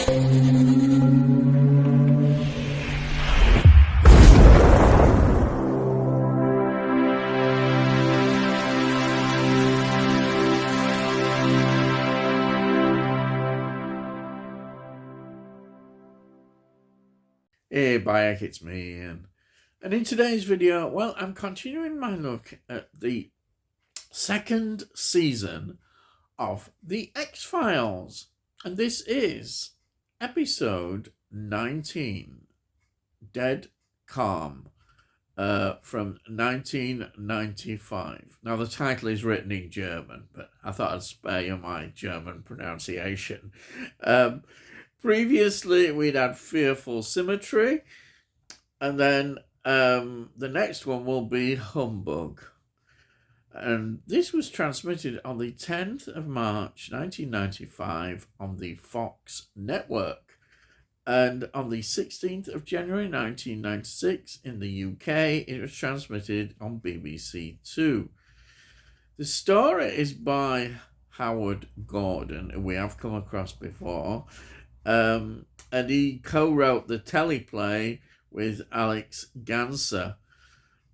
Hey, Bayek, it's me, Ian. And in today's video, well, I'm continuing my look at the second season of The X-Files. And this is episode 19, Død Kalm, from 1995. Now, the title is written in German, but I thought I'd spare you my German pronunciation. Previously, we'd had Fearful Symmetry, and then the next one will be Humbug. And this was transmitted on the 10th of March, 1995 on the Fox network. And on the 16th of January, 1996 in the UK, it was transmitted on BBC Two. The story is by Howard Gordon, who we have come across before. And he co-wrote the teleplay with Alex Ganser.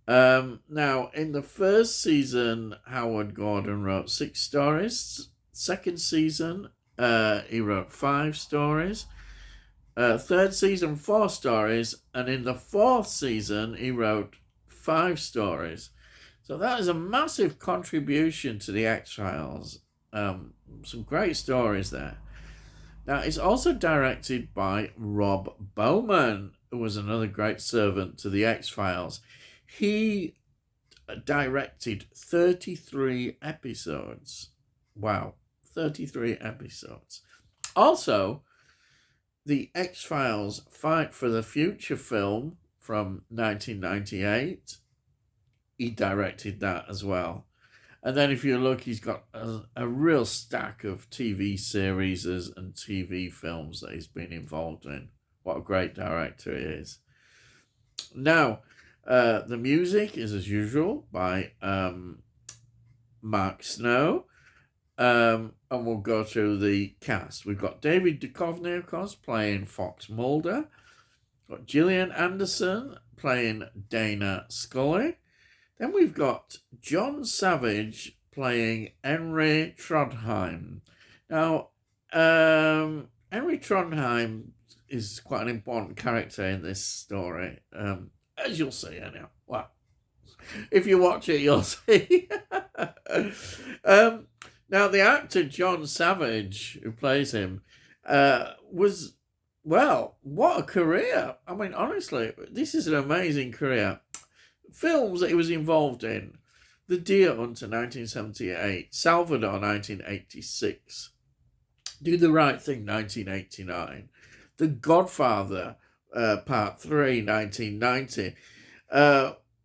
Now, in the first season, Howard Gordon wrote 6 stories. Second season, he wrote 5 stories. Third season, 4 stories. And in the fourth season, he wrote 5 stories. So that is a massive contribution to the X-Files. Some great stories there. Now, it's also directed by Rob Bowman, who was another great servant to the X-Files. He directed 33 episodes. Wow, 33 episodes. Also, the X-Files Fight for the Future film from 1998, he directed that as well. And then if you look, he's got a real stack of TV series and TV films that he's been involved in. What a great director he is. Now, the music is, as usual, by Mark Snow. And we'll go through the cast. We've got David Duchovny, of course, playing Fox Mulder. We've got Gillian Anderson playing Dana Scully. Then we've got John Savage playing Henry Trondheim. Now, Henry Trondheim is quite an important character in this story, as you'll see anyhow. Well, if you watch it, you'll see. Now, the actor John Savage, who plays him, was, well, what a career. I mean, honestly, this is an amazing career. Films that he was involved in: The Deer Hunter, 1978, Salvador, 1986, Do the Right Thing, 1989, The Godfather, Part 3, 1990,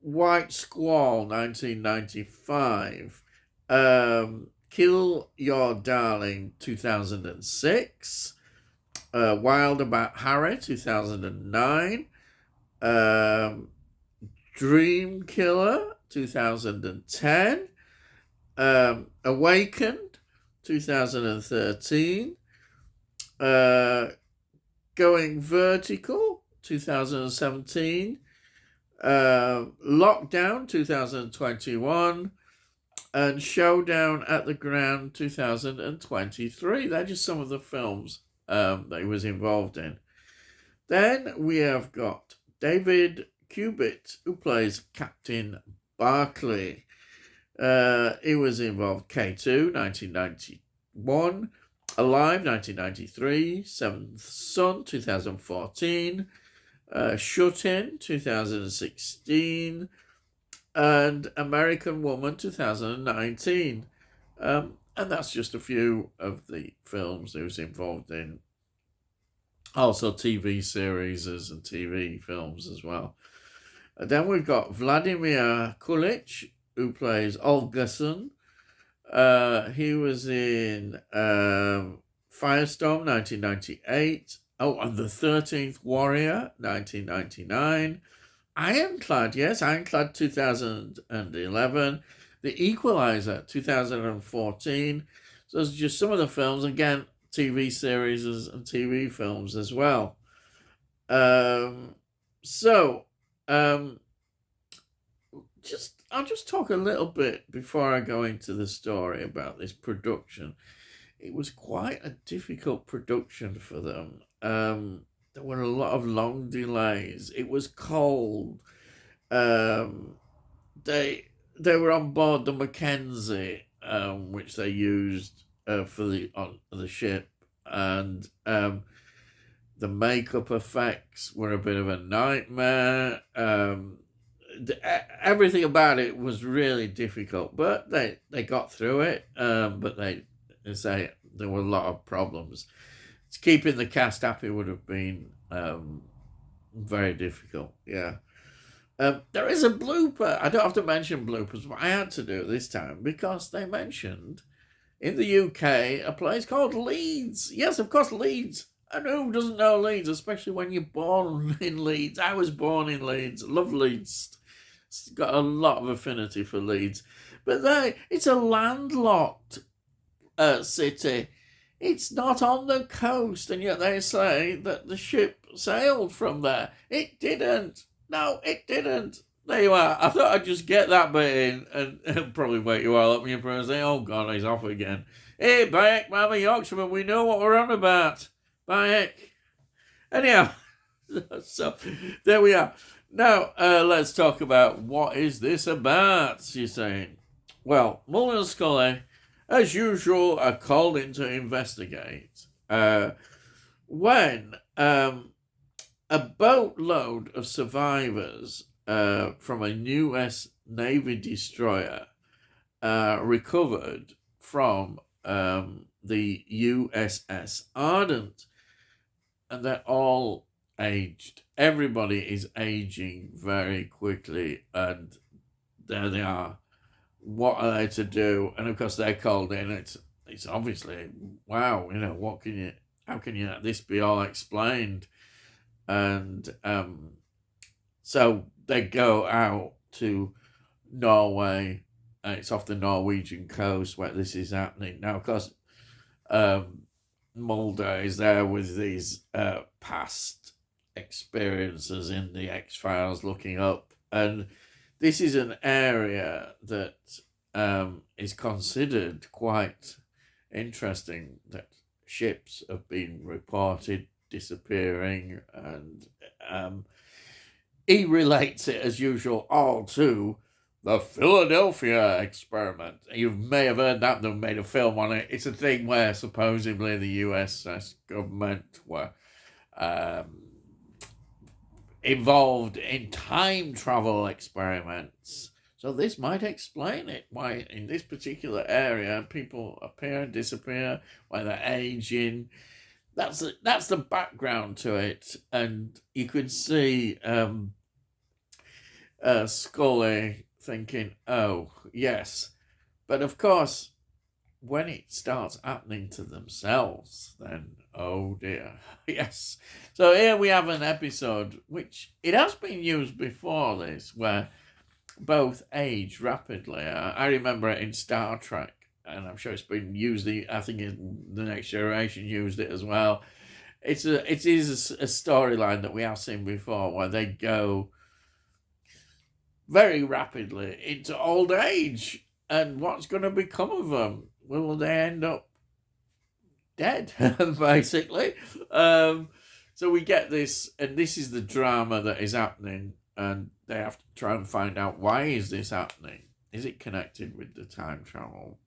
White Squall, 1995, Kill Your Darling, 2006, Wild About Harry, 2009, Dream Killer, 2010, Awakened, 2013, Going Vertical, 2017, Lockdown, 2021, and Showdown at the Ground, 2023. They're just some of the films that he was involved in. Then we have got David Cubitt, who plays Captain Barclay. He was involved K2, 1991, Alive, 1993, Seventh Son, 2014, Shut In, 2016, and American Woman, 2019. And that's just a few of the films he was involved in. Also TV series and TV films as well. And then we've got Vladimir Kulich, who plays Olgason. He was in Firestorm, 1998. Oh, and The 13th Warrior, 1999. Ironclad, yes, Ironclad, 2011. The Equalizer, 2014. So those are just some of the films. Again, TV series and TV films as well. Um, so, um, I'll just talk a little bit before I go into the story about this production. It was quite a difficult production for them. There were a lot of long delays. It was cold. Um, they were on board the Mackenzie, which they used for the ship, and the makeup effects were a bit of a nightmare. Everything about it was really difficult, but they got through it. But they say there were a lot of problems. Keeping the cast happy would have been very difficult. Yeah. There is a blooper. I don't have to mention bloopers, but I had to do it this time because they mentioned in the UK a place called Leeds. Yes, of course, Leeds. And who doesn't know Leeds, especially when you're born in Leeds? I was born in Leeds. Love Leeds. It's got a lot of affinity for Leeds. But it's a landlocked city. It's not on the coast, and yet they say that the ship sailed from there. It didn't. No, it didn't. There you are. I thought I'd just get that bit in and probably wake you all up and you're probably saying, oh God, he's off again. Hey, back, Mama Yorkshireman, we know what we're on about. Bye. Anyhow, so there we are. Now, let's talk about what is this about, you're saying. Well, Mulder and Scully, as usual, are called in to investigate when a boatload of survivors from a US Navy destroyer recovered from the USS Ardent. And they're all aged. Everybody is aging very quickly, and there they are. What are they to do? And of course, they're called in. It's obviously, wow, how can you let this be all explained? And so they go out to Norway. It's off the Norwegian coast where this is happening. Now, of course, Mulder is there with these past experiences in the X-Files looking up. And this is an area that is considered quite interesting, that ships have been reported disappearing, and he relates it as usual all to the Philadelphia experiment. You may have heard that. They've made a film on it. It's a thing where supposedly the US government were involved in time travel experiments. So this might explain it, why in this particular area people appear and disappear, why they're aging. That's the background to it. And you could see Scully thinking, oh, yes. But of course, when it starts happening to themselves, then, oh dear. Yes. So here we have an episode, which it has been used before this, where both age rapidly. I remember it in Star Trek, and I'm sure it's been used, I think The Next Generation used it as well. It is a storyline that we have seen before, where they go very rapidly into old age, and what's going to become of them? Will they end up dead, basically? So we get this, and this is the drama that is happening, and they have to try and find out, why is this happening? Is it connected with the time travel?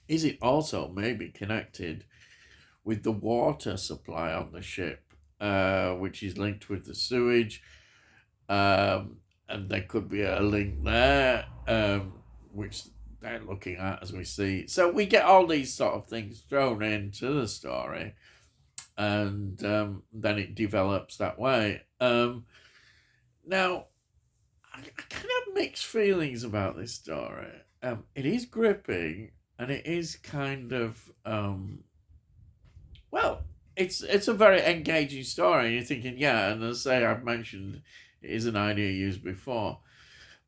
Is it also maybe connected with the water supply on the ship, which is linked with the sewage? And there could be a link there, which they're looking at as we see. So we get all these sort of things thrown into the story, and then it develops that way. Now, I kind of have mixed feelings about this story. It is gripping, and it is kind of, it's a very engaging story. You're thinking, yeah, and as I say, I've mentioned, it is an idea used before.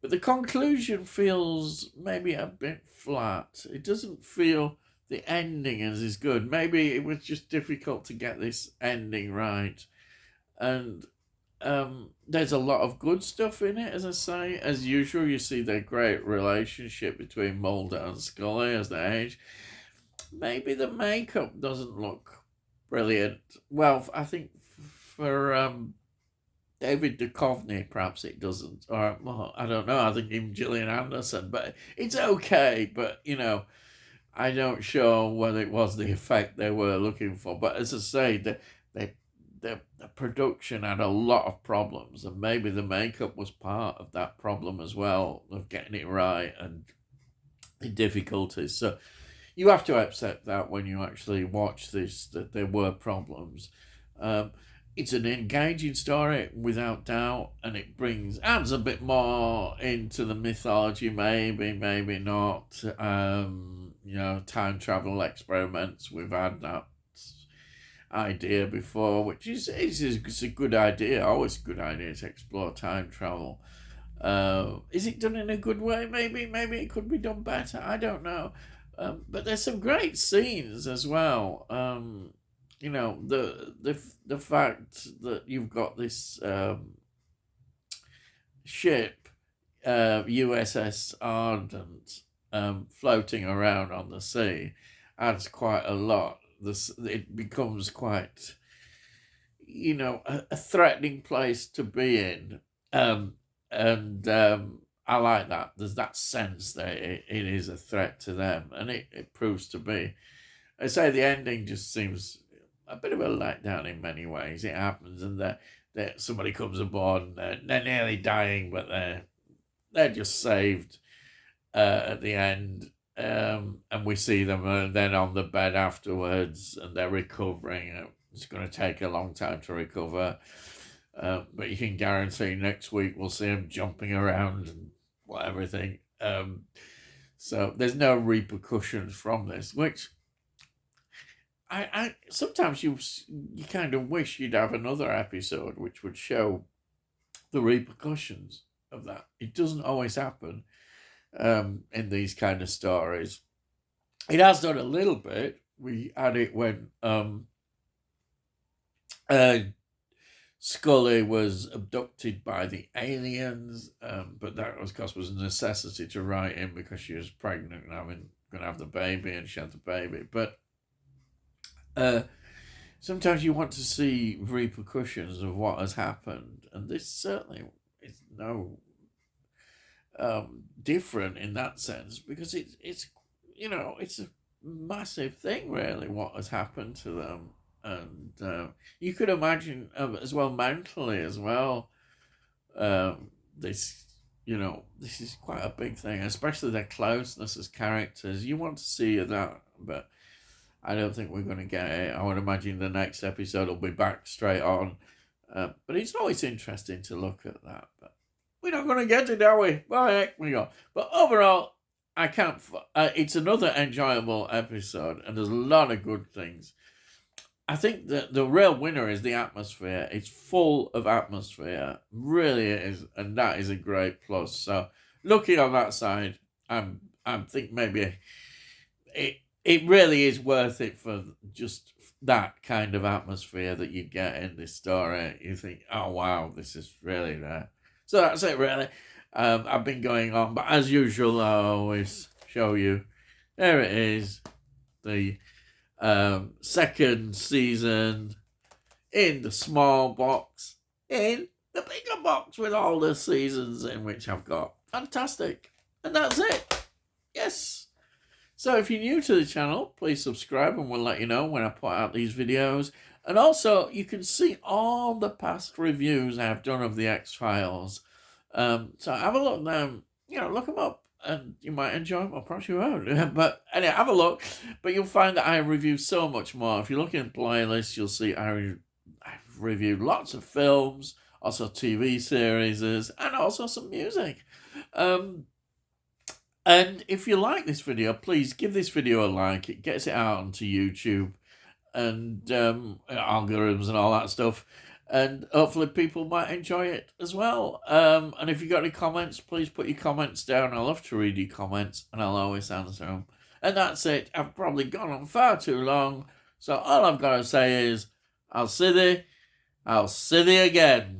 But the conclusion feels maybe a bit flat. It doesn't feel the ending is good. Maybe it was just difficult to get this ending right. And there's a lot of good stuff in it, as I say. As usual, you see the great relationship between Mulder and Scully as they age. Maybe the makeup doesn't look brilliant. Well, I think for David Duchovny, perhaps it doesn't. Or, well, I don't know. I think even Gillian Anderson. But it's okay. But, I'm not sure whether it was the effect they were looking for. But as I say, the production had a lot of problems, and maybe the makeup was part of that problem as well, of getting it right and the difficulties. So you have to accept that when you actually watch this, that there were problems. It's an engaging story, without doubt, and it adds a bit more into the mythology, maybe not. Time travel experiments, we've had that idea before, which is a good idea, always a good idea to explore time travel. Is it done in a good way? Maybe it could be done better. I don't know. But there's some great scenes as well. The fact that you've got this ship, USS Ardent, floating around on the sea, adds quite a lot. It becomes quite, a threatening place to be in. And I like that. There's that sense that it is a threat to them, and it proves to be. I say the ending just seems a bit of a letdown in many ways. It happens, and that somebody comes aboard, and they're nearly dying, but they're just saved at the end. And we see them then on the bed afterwards, and they're recovering. It's going to take a long time to recover. But you can guarantee next week we'll see them jumping around and everything. So there's no repercussions from this, which I sometimes you kind of wish you'd have another episode which would show the repercussions of that. It doesn't always happen in these kind of stories. It has done a little bit. We had it when Scully was abducted by the aliens, but that, of course, was a necessity to write in because she was pregnant and going to have the baby, and she had the baby. But sometimes you want to see repercussions of what has happened, and this certainly is no different in that sense, because it's a massive thing, really, what has happened to them. And you could imagine as well, mentally as well, this is quite a big thing, especially their closeness as characters. You want to see that, but I don't think we're going to get it. I would imagine the next episode will be back straight on, but it's always interesting to look at that. But we're not going to get it, are we? Well, heck we go. But overall, I can't. It's another enjoyable episode, and there's a lot of good things. I think that the real winner is the atmosphere. It's full of atmosphere, really is, and that is a great plus. So, looking on that side, I think maybe it really is worth it for just that kind of atmosphere that you get in this story. You think, oh wow, this is really there. So that's it, really. I've been going on, but as usual, I always show you. There it is, the second season in the small box, in the bigger box with all the seasons in, which I've got. Fantastic. And that's it. Yes. So if you're new to the channel, please subscribe, and we'll let you know when I put out these videos. And also, you can see all the past reviews I've done of the X-Files. So have a look now. Look them up, and you might enjoy them, or perhaps you won't. But anyway, have a look. But you'll find that I review so much more. If you look in playlists, you'll see I've reviewed lots of films, also TV series, and also some music. And if you like this video, please give this video a like. It gets it out onto YouTube and algorithms and all that stuff. And hopefully people might enjoy it as well. And if you've got any comments, please put your comments down. I love to read your comments, and I'll always answer them. And that's it. I've probably gone on far too long. So all I've got to say is, I'll see thee again.